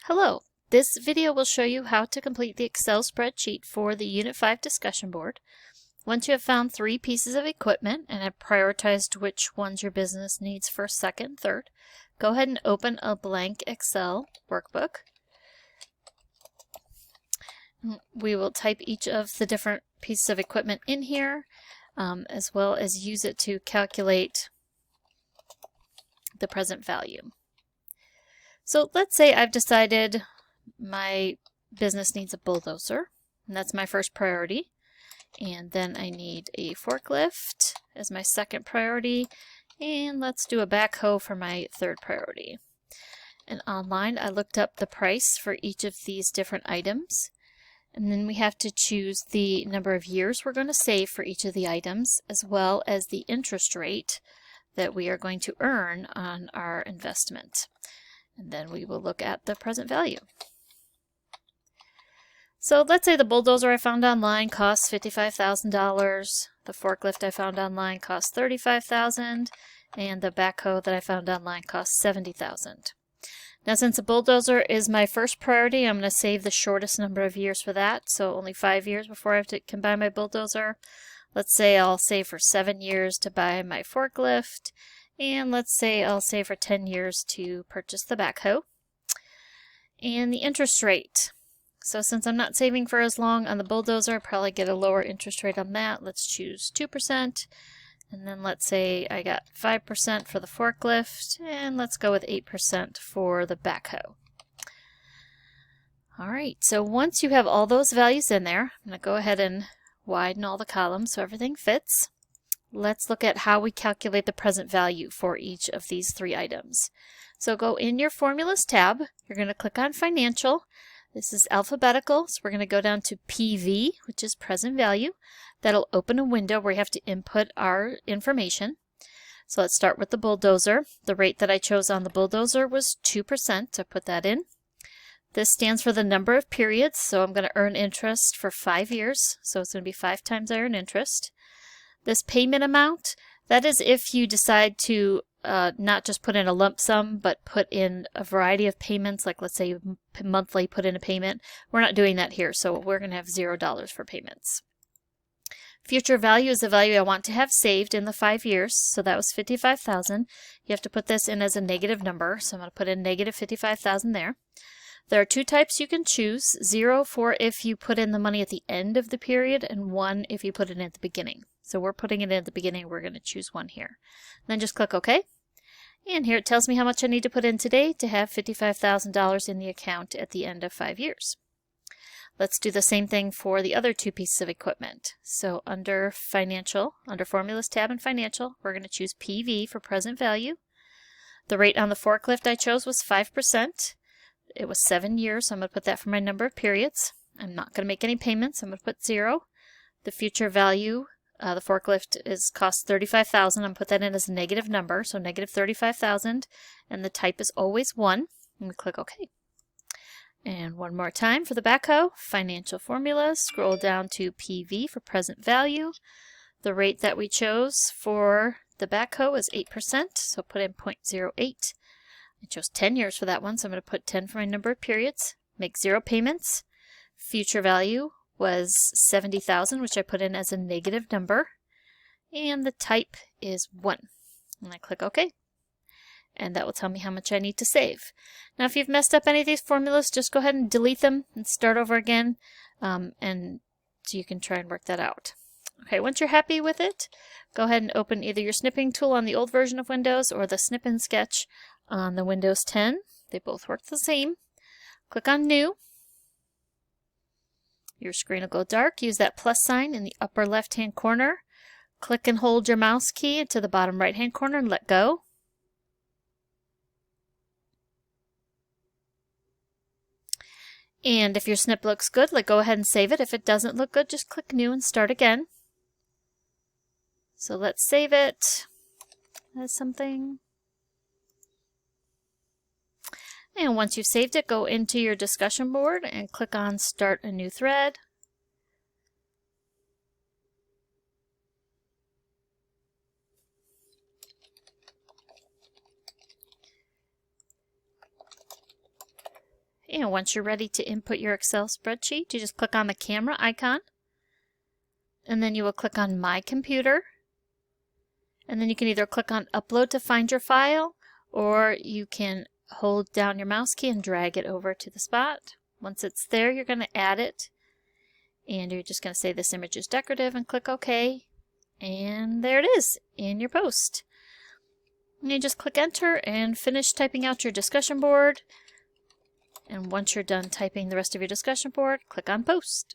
Hello, this video will show you how to complete the Excel spreadsheet for the Unit 5 discussion board. Once you have found 3 pieces of equipment and have prioritized which ones your business needs first, second, third, go ahead and open a blank Excel workbook. We will type each of the different pieces of equipment in here, as well as use it to calculate the present value. So let's say I've decided my business needs a bulldozer, and that's my first priority. And then I need a forklift as my second priority, and let's do a backhoe for my third priority. And online I looked up the price for each of these different items, and then we have to choose the number of years we're going to save for each of the items, as well as the interest rate that we are going to earn on our investment. And then we will look at the present value. So let's say the bulldozer I found online costs $55,000, the forklift I found online costs $35,000, and the backhoe that I found online costs $70,000. Now since the bulldozer is my first priority, I'm going to save the shortest number of years for that, so only 5 years before I can buy my bulldozer. Let's say I'll save for 7 years to buy my forklift, and let's say I'll save for 10 years to purchase the backhoe. And the interest rate. So since I'm not saving for as long on the bulldozer, I'll probably get a lower interest rate on that. Let's choose 2%. And then let's say I got 5% for the forklift, and let's go with 8% for the backhoe. Alright, so once you have all those values in there, I'm going to go ahead and widen all the columns so everything fits. Let's look at how we calculate the present value for each of these 3 items. So go in your Formulas tab, you're going to click on Financial. This is alphabetical, so we're going to go down to PV, which is present value. That'll open a window where you have to input our information. So let's start with the bulldozer. The rate that I chose on the bulldozer was 2%, so put that in. This stands for the number of periods, so I'm going to earn interest for 5 years, so it's going to be 5 times I earn interest. This payment amount, that is if you decide to not just put in a lump sum, but put in a variety of payments, like let's say monthly put in a payment. We're not doing that here, so we're going to have $0 for payments. Future value is the value I want to have saved in the 5 years, so that was $55,000. You have to put this in as a negative number, so I'm going to put in negative $55,000 there. There are 2 types you can choose, 0 for if you put in the money at the end of the period, and 1 if you put it in at the beginning. So we're putting it in at the beginning, we're going to choose 1 here. Then just click OK. And here it tells me how much I need to put in today to have $55,000 in the account at the end of 5 years. Let's do the same thing for the other 2 pieces of equipment. So under Financial, under Formulas tab and Financial, we're going to choose PV for present value. The rate on the forklift I chose was 5%. It was 7 years, so I'm going to put that for my number of periods. I'm not going to make any payments, I'm going to put 0. The future value, the forklift costs $35,000. I'm going to put that in as a negative number, so negative $35,000, and the type is always 1. And we click OK. And one more time for the backhoe, Financial Formulas, scroll down to PV for present value. The rate that we chose for the backhoe is 8%, so put in 0.08. I chose 10 years for that one, so I'm going to put 10 for my number of periods, make 0 payments. Future value was $70,000, which I put in as a negative number, and the type is 1. And I click OK. And that will tell me how much I need to save. Now if you've messed up any of these formulas, just go ahead and delete them and start over again, and so you can try and work that out. Okay, once you're happy with it, go ahead and open either your snipping tool on the old version of Windows or the Snip and Sketch on the Windows 10. They both work the same. Click on New. Your screen will go dark. Use that plus sign in the upper left-hand corner. Click and hold your mouse key to the bottom right-hand corner and let go. And if your snip looks good, go ahead and save it. If it doesn't look good, just click New and start again. So let's save it as something. And once you've saved it, go into your discussion board and click on Start a New Thread. And once you're ready to input your Excel spreadsheet, you just click on the camera icon, and then you will click on My Computer, and then you can either click on Upload to find your file, or you can hold down your mouse key and drag it over to the spot. Once it's there, you're going to add it, and you're just going to say this image is decorative and click OK, and there it is in your post. And you just click Enter and finish typing out your discussion board. And once you're done typing the rest of your discussion board, click on Post.